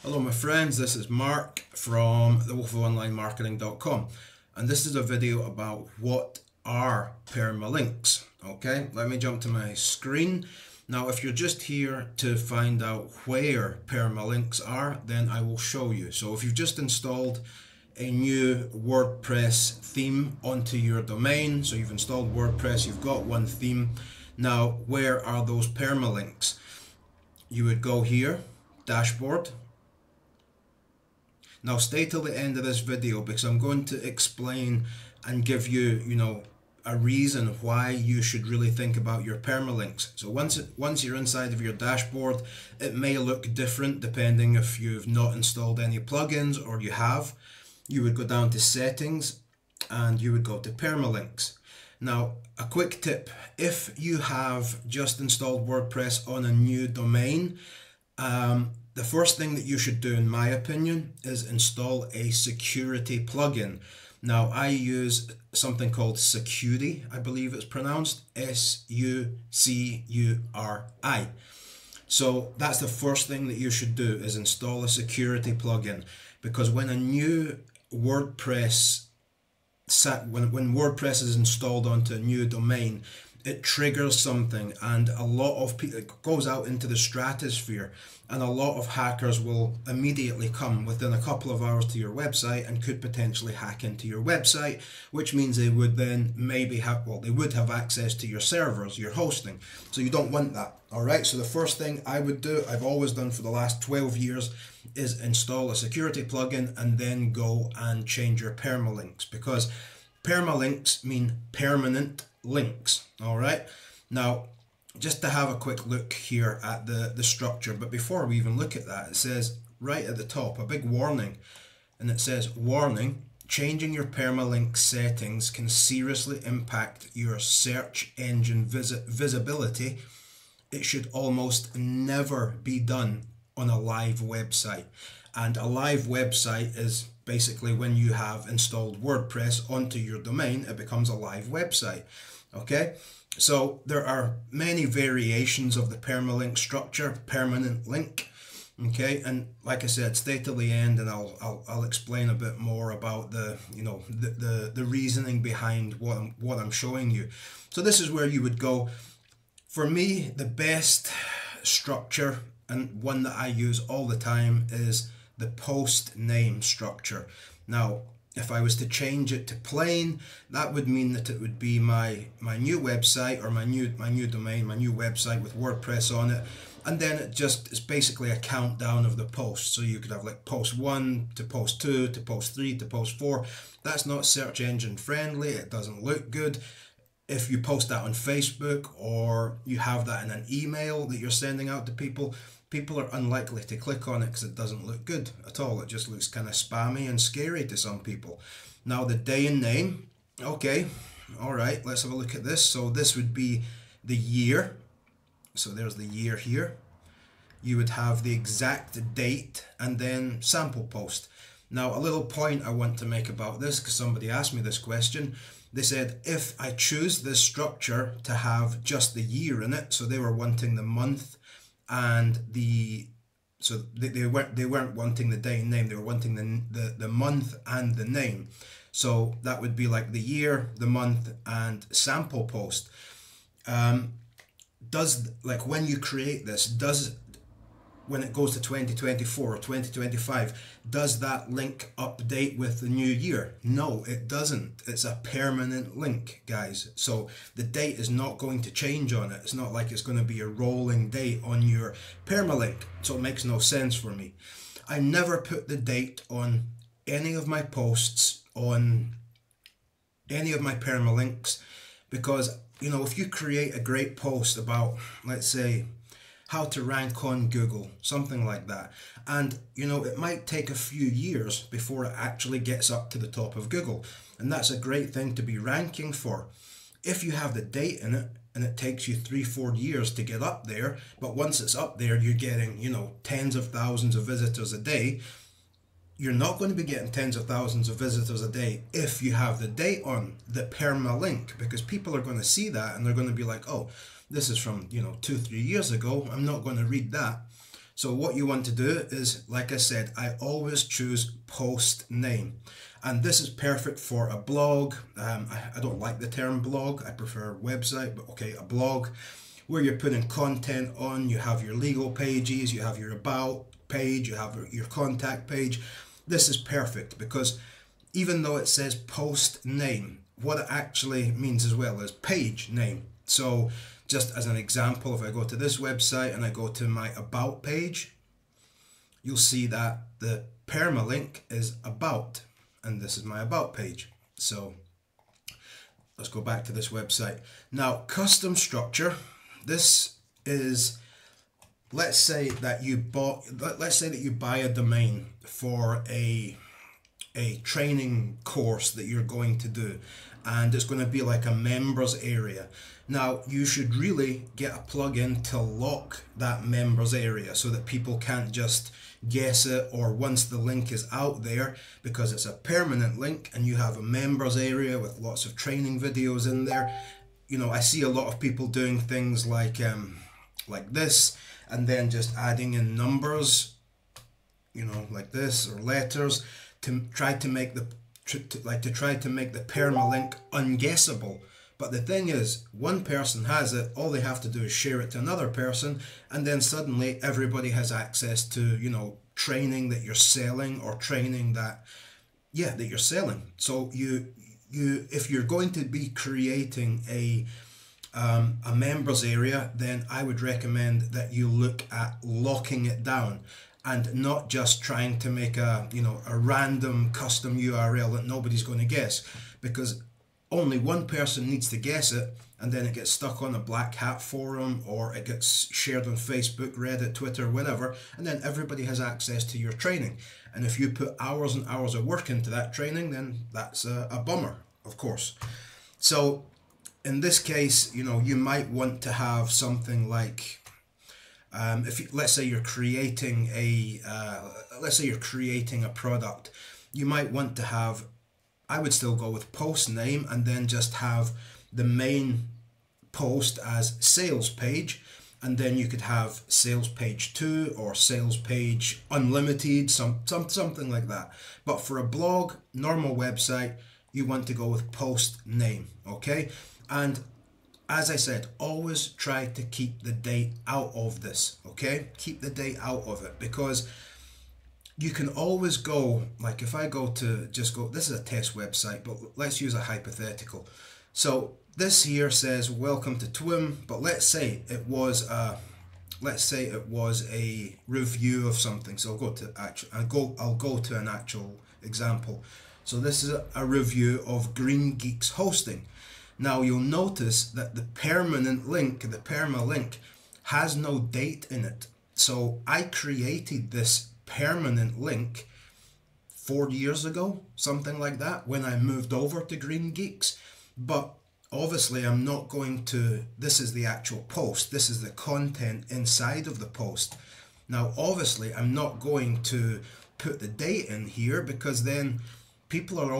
Hello my friends, this is Mark from thewolfofonlinemarketing.com, and this is a video about what are permalinks. Okay, let me jump to my screen. Now if you're just here to find out where permalinks are, then I will show you. So if you've just installed a new WordPress theme onto your domain, so you've installed WordPress, you've got one theme. Now where are those permalinks? You would go here, dashboard. Now stay till the end of this video because I'm going to explain and give you, a reason why you should really think about your permalinks. So once you're inside of your dashboard, it may look different depending if you've not installed any plugins or you have. You would go down to settings and you would go to permalinks. Now, a quick tip, if you have just installed WordPress on a new domain, the first thing that you should do, in my opinion, is install a security plugin. Now, I use something called Sucuri, I believe it's pronounced, S-U-C-U-R-I. So that's the first thing that you should do, is install a security plugin, because when a new WordPress when WordPress is installed onto a new domain, it triggers something, and a lot of people, it goes out into the stratosphere, and a lot of hackers will immediately come within a couple of hours to your website and could potentially hack into your website, which means they would then maybe they would have access to your servers, your hosting. So you don't want that. All right, so the first thing I would do, I've always done for the last 12 years, is install a security plugin and then go and change your permalinks, because permalinks mean permanent links. All right, now just to have a quick look here at the structure, but before we even look at that, it says right at the top a big warning, and it says, warning, changing your permalink settings can seriously impact your search engine visibility. It should almost never be done on a live website. And a live website is basically when you have installed WordPress onto your domain, it becomes a live website. Okay, so there are many variations of the permalink structure, permanent link. Okay, and like I said, stay till the end and I'll explain a bit more about the reasoning behind what I'm showing you. So this is where you would go. For me, the best structure, and one that I use all the time, is the post name structure. Now, if I was to change it to plain, that would mean that it would be my new website, or my new domain, my new website with WordPress on it, and then it's basically a countdown of the posts. So you could have like post 1 to post 2 to post 3 to post 4. That's not search engine friendly. It doesn't look good. If you post that on Facebook, or you have that in an email that you're sending out to people, people are unlikely to click on it because it doesn't look good at all. It just looks kind of spammy and scary to some people. Now the day and name, okay, all right, let's have a look at this. So this would be the year. So there's the year here. You would have the exact date and then sample post. Now a little point I want to make about this, because somebody asked me this question. They said, if I choose this structure to have just the year in it, so they were wanting the month and so they weren't wanting the day and name, they were wanting the month and the name. So that would be like the year, the month, and sample post. Like when you create this, when it goes to 2024 or 2025, does that link update with the new year? No, it doesn't. It's a permanent link, guys. So the date is not going to change on it. It's not like it's going to be a rolling date on your permalink. So it makes no sense for me. I never put the date on any of my posts, on any of my permalinks, because, if you create a great post about, let's say, how to rank on Google, something like that, and it might take a few years before it actually gets up to the top of Google, and that's a great thing to be ranking for. If you have the date in it and it takes you 3-4 years to get up there, but once it's up there you're getting tens of thousands of visitors a day, you're not going to be getting tens of thousands of visitors a day if you have the date on the permalink, because people are going to see that and they're going to be like, oh, this is from 2-3 years ago, I'm not going to read that. So what you want to do is, like I said, I always choose post name. And this is perfect for a blog. I don't like the term blog. I prefer website, but okay, a blog where you're putting content on. You have your legal pages, you have your about page, you have your contact page. This is perfect because even though it says post name, what it actually means as well is page name. So just as an example, if I go to this website and I go to my about page, you'll see that the permalink is about, and this is my about page. So let's go back to this website. Now, custom structure, this is, let's say that you buy a domain for a training course that you're going to do, and it's going to be like a members area. Now, you should really get a plugin to lock that members area so that people can't just guess it, or once the link is out there, because it's a permanent link and you have a members area with lots of training videos in there. You know, I see a lot of people doing things like this, and then just adding in numbers, you know, like this, or letters, to try to make the permalink unguessable. But the thing is, one person has it, all they have to do is share it to another person, and then suddenly everybody has access to, you know, training that you're selling, or training that you're selling. So if you're going to be creating a members area, then I would recommend that you look at locking it down, and not just trying to make a random custom URL that nobody's going to guess, because only one person needs to guess it, and then it gets stuck on a black hat forum, or it gets shared on Facebook, Reddit, Twitter, whatever, and then everybody has access to your training. And if you put hours and hours of work into that training, then that's a bummer, of course. So in this case, you know, you might want to have something like, let's say you're creating a product, you might want to have, I would still go with post name, and then just have the main post as sales page, and then you could have sales page 2 or sales page unlimited, something like that. But for a blog, normal website, you want to go with post name, okay? And as I said, always try to keep the date out of this, okay? Keep the date out of it, because you can always go, like if I go to, this is a test website, but let's use a hypothetical. So this here says welcome to TWIM, but let's say it was a review of something. So I'll go to an actual example. So this is a review of Green Geeks hosting. Now you'll notice that the permalink has no date in it. So I created this permanent link 4 years ago, something like that, when I moved over to Green Geeks. But obviously I'm not going to, this is the actual post, this is the content inside of the post. Now obviously I'm not going to put the date in here, because then people are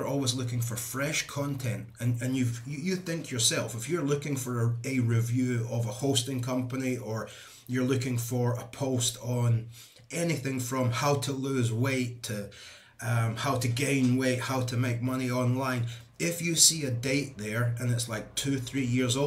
always looking for fresh content, and you think yourself, if you're looking for a review of a hosting company, or you're looking for a post on anything from how to lose weight to how to gain weight, how to make money online, if you see a date there and it's like 2-3 years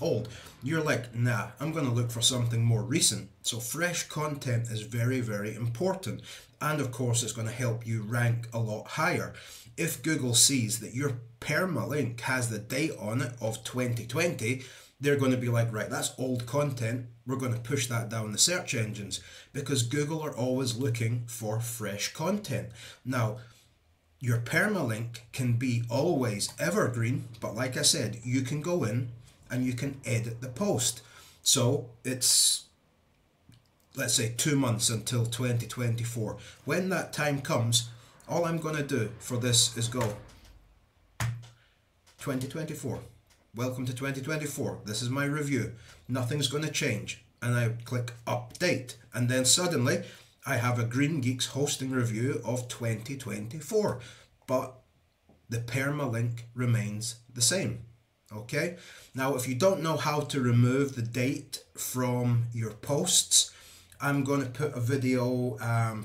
old, you're like, nah, I'm going to look for something more recent. So fresh content is very, very important, and of course it's going to help you rank a lot higher. If Google sees that your permalink has the date on it of 2020, they're going to be like, right, that's old content, we're going to push that down the search engines, because Google are always looking for fresh content. Now, your permalink can be always evergreen, but like I said, you can go in and you can edit the post. So it's, let's say, 2 months until 2024. When that time comes, all I'm going to do for this is go 2024. Welcome to 2024. This is my review. Nothing's going to change. And I click update. And then suddenly I have a Green Geeks hosting review of 2024. But the permalink remains the same. Okay, now if you don't know how to remove the date from your posts, I'm going to put a video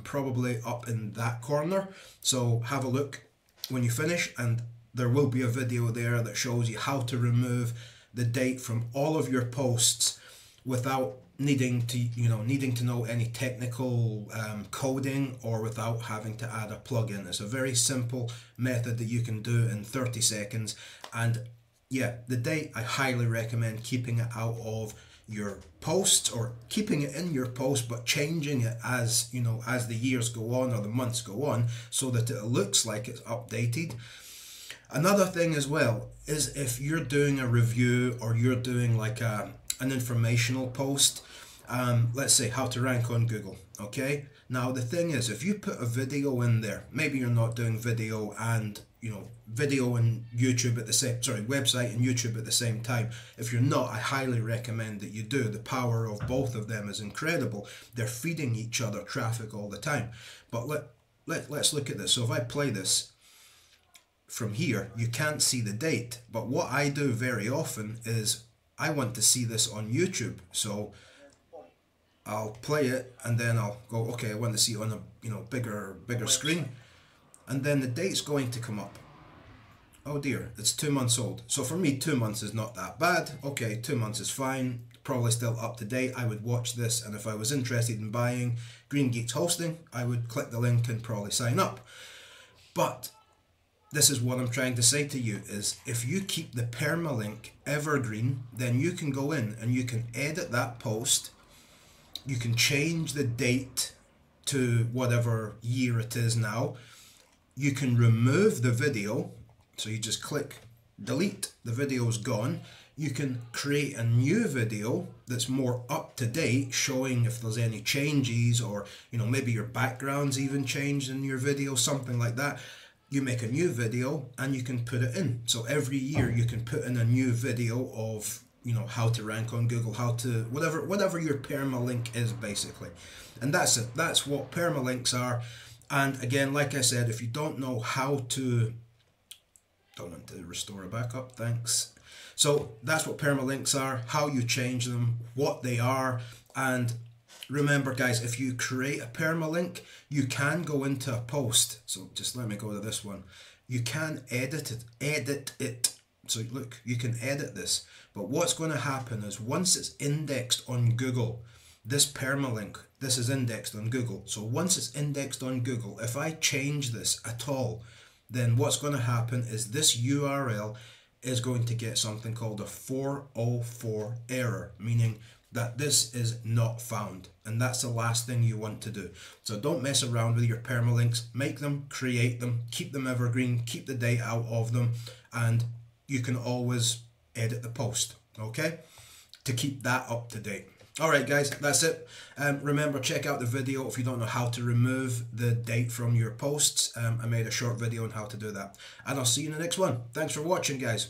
probably up in that corner, so have a look when you finish, and there will be a video there that shows you how to remove the date from all of your posts without needing to know any technical coding, or without having to add a plugin. It's a very simple method that you can do in 30 seconds. And yeah, the date, I highly recommend keeping it out of your posts, or keeping it in your post but changing it as as the years go on or the months go on, so that it looks like it's updated. Another thing as well is, if you're doing a review or you're doing like an informational post, let's say how to rank on Google. Okay, now the thing is, if you put a video in there, maybe you're not doing video and video and YouTube at the same, website and YouTube at the same time. If you're not, I highly recommend that you do. The power of both of them is incredible. They're feeding each other traffic all the time. But let's look at this. So if I play this from here, you can't see the date. But what I do very often is I want to see this on YouTube. So I'll play it and then I'll go, okay, I want to see it on a bigger screen. And then the date's going to come up. Oh dear, it's 2 months old. So for me, 2 months is not that bad. Okay, 2 months is fine. Probably still up to date. I would watch this, and if I was interested in buying Green Geeks hosting, I would click the link and probably sign up. But this is what I'm trying to say to you, is if you keep the permalink evergreen, then you can go in and you can edit that post. You can change the date to whatever year it is now. You can remove the video, so you just click delete, the video is gone. You can create a new video that's more up to date, showing if there's any changes, or maybe your background's even changed in your video, something like that. You make a new video and you can put it in. So every year you can put in a new video of how to rank on Google, how to whatever your permalink is, basically. And that's it. That's what permalinks are. And again, like I said, if you don't know how to, don't want to restore a backup, thanks. So that's what permalinks are, how you change them, what they are. And remember guys, if you create a permalink, you can go into a post. So just let me go to this one. You can edit it. So look, you can edit this. But what's going to happen is, once it's indexed on Google, this permalink, this is indexed on Google. So once it's indexed on Google, if I change this at all, then what's going to happen is this URL is going to get something called a 404 error, meaning that this is not found. And that's the last thing you want to do. So don't mess around with your permalinks. Make them, create them, keep them evergreen, keep the date out of them, and you can always edit the post, okay, to keep that up to date. Alright guys, that's it. Remember, check out the video if you don't know how to remove the date from your posts. I made a short video on how to do that. And I'll see you in the next one. Thanks for watching guys.